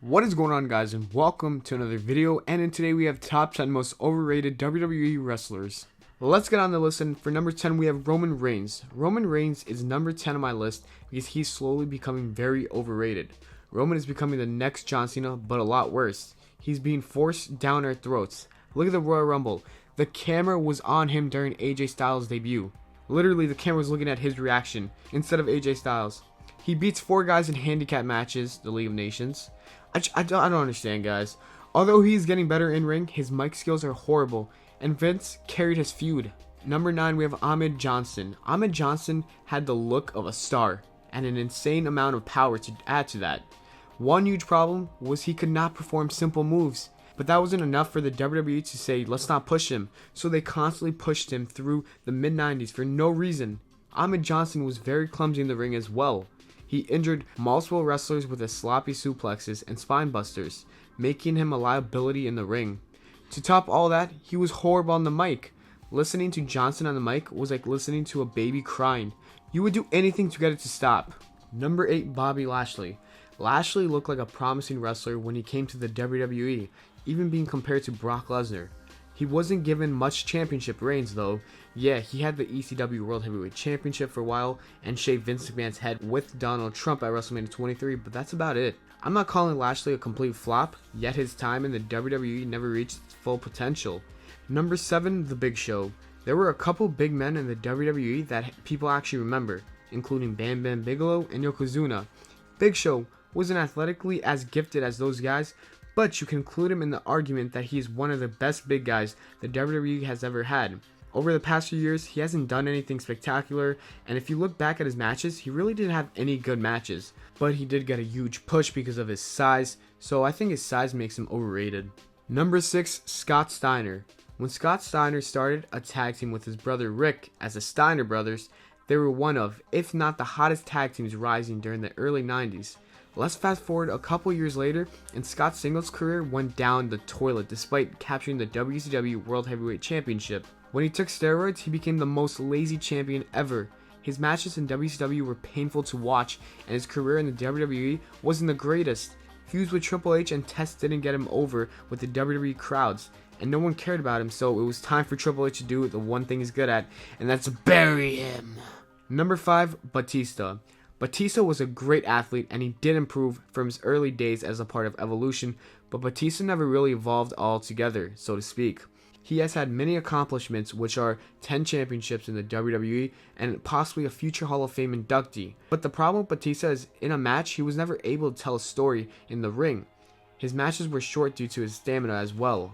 What is going on, guys, and welcome to another video. And in today we have top 10 most overrated WWE wrestlers. Let's get on the list, and for number 10 we have Roman Reigns. Roman Reigns is number 10 on my list because he's slowly becoming very overrated. Roman is becoming the next John Cena, but a lot worse. He's being forced down our throats. Look at the Royal Rumble. The camera was on him during AJ Styles' debut. Literally, the camera was looking at his reaction instead of AJ Styles. He beats 4 guys in handicap matches, the League of Nations. I don't understand, guys. Although he's getting better in ring, his mic skills are horrible, and Vince carried his feud. Number 9, we have Ahmed Johnson. Ahmed Johnson had the look of a star and an insane amount of power to add to that. One huge problem was he could not perform simple moves, but that wasn't enough for the WWE to say, let's not push him, so they constantly pushed him through the mid-90s for no reason. Ahmed Johnson was very clumsy in the ring as well. He injured multiple wrestlers with his sloppy suplexes and spine busters, making him a liability in the ring. To top all that, he was horrible on the mic. Listening to Johnson on the mic was like listening to a baby crying. You would do anything to get it to stop. Number 8, Bobby Lashley. Lashley looked like a promising wrestler when he came to the WWE, even being compared to Brock Lesnar. He wasn't given much championship reigns though. Yeah, he had the ECW World Heavyweight Championship for a while and shaved Vince McMahon's head with Donald Trump at WrestleMania 23, but that's about it. I'm not calling Lashley a complete flop, yet his time in the WWE never reached its full potential. Number 7, The Big Show. There were a couple big men in the WWE that people actually remember, including Bam Bam Bigelow and Yokozuna. Big Show wasn't athletically as gifted as those guys, but you can include him in the argument that he is one of the best big guys the WWE has ever had. Over the past few years, he hasn't done anything spectacular, and if you look back at his matches, he really didn't have any good matches. But he did get a huge push because of his size, so I think his size makes him overrated. Number 6, Scott Steiner. When Scott Steiner started a tag team with his brother Rick as the Steiner brothers, they were one of, if not the hottest tag teams rising during the early 90s. Let's fast forward a couple years later, and Scott's singles career went down the toilet despite capturing the WCW World Heavyweight Championship. When he took steroids, he became the most lazy champion ever. His matches in WCW were painful to watch, and his career in the WWE wasn't the greatest. Feuds with Triple H and Test didn't get him over with the WWE crowds, and no one cared about him, so it was time for Triple H to do the one thing he's good at, and that's bury him. Number 5, Batista. Batista was a great athlete, and he did improve from his early days as a part of Evolution, but Batista never really evolved altogether, so to speak. He has had many accomplishments, which are 10 championships in the WWE and possibly a future Hall of Fame inductee. But the problem with Batista is, in a match, he was never able to tell a story in the ring. His matches were short due to his stamina as well.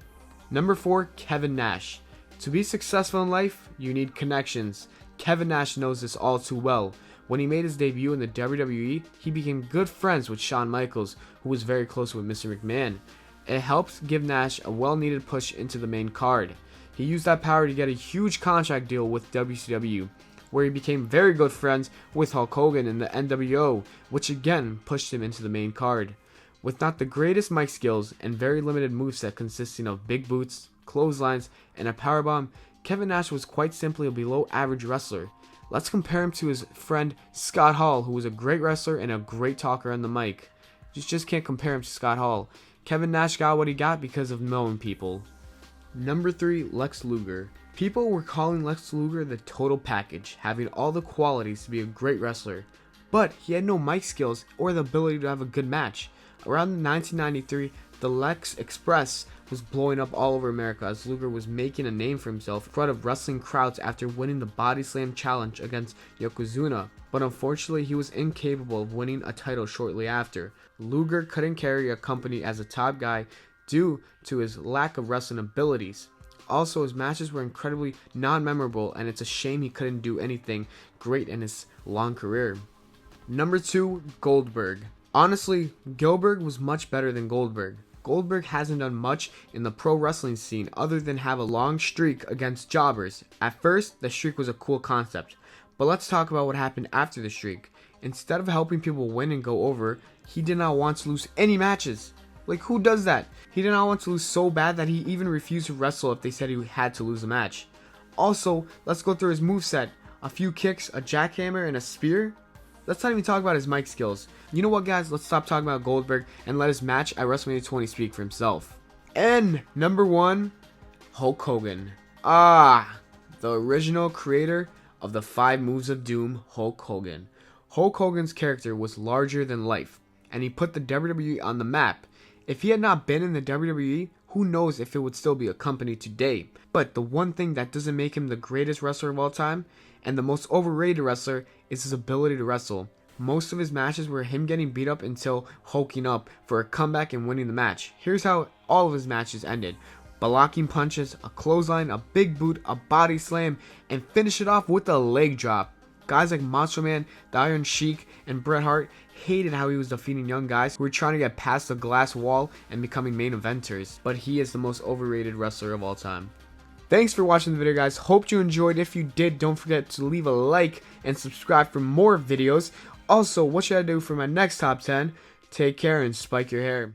Number 4, Kevin Nash. To be successful in life, you need connections. Kevin Nash knows this all too well. When he made his debut in the WWE, he became good friends with Shawn Michaels, who was very close with Mr. McMahon. It helped give Nash a well-needed push into the main card. He used that power to get a huge contract deal with WCW, where he became very good friends with Hulk Hogan in the NWO, which again pushed him into the main card. With not the greatest mic skills and very limited moveset consisting of big boots, clotheslines, and a powerbomb, Kevin Nash was quite simply a below-average wrestler. Let's compare him to his friend Scott Hall, who was a great wrestler and a great talker on the mic. Just can't compare him to Scott Hall. Kevin Nash got what he got because of knowing people. Number 3, Lex Luger. People were calling Lex Luger the total package, having all the qualities to be a great wrestler. But he had no mic skills or the ability to have a good match. Around 1993, the Lex Express was blowing up all over America as Luger was making a name for himself in front of wrestling crowds after winning the Body Slam Challenge against Yokozuna. But unfortunately, he was incapable of winning a title shortly after. Luger couldn't carry a company as a top guy due to his lack of wrestling abilities. Also, his matches were incredibly non-memorable, and it's a shame he couldn't do anything great in his long career. Number 2, Goldberg. Honestly, Goldberg was much better than Goldberg. Goldberg hasn't done much in the pro wrestling scene other than have a long streak against jobbers. At first, the streak was a cool concept, but let's talk about what happened after the streak. Instead of helping people win and go over, he did not want to lose any matches. Like, who does that? He did not want to lose so bad that he even refused to wrestle if they said he had to lose a match. Also, let's go through his moveset. A few kicks, a jackhammer, and a spear. Let's not even talk about his mic skills. You know what, guys? Let's stop talking about Goldberg and let his match at WrestleMania 20 speak for himself. And number 1, Hulk Hogan. The original creator of the 5 Moves of Doom, Hulk Hogan. Hulk Hogan's character was larger than life, and he put the WWE on the map. If he had not been in the WWE, who knows if it would still be a company today. But the one thing that doesn't make him the greatest wrestler of all time, and the most overrated wrestler, is his ability to wrestle. Most of his matches were him getting beat up until hulking up for a comeback and winning the match. Here's how all of his matches ended. Blocking punches, a clothesline, a big boot, a body slam, and finish it off with a leg drop. Guys like Macho Man, the Iron Sheik, and Bret Hart hated how he was defeating young guys who were trying to get past the glass wall and becoming main eventers. But he is the most overrated wrestler of all time. Thanks for watching the video, guys. Hope you enjoyed. If you did, don't forget to leave a like and subscribe for more videos. Also, what should I do for my next top 10? Take care and spike your hair.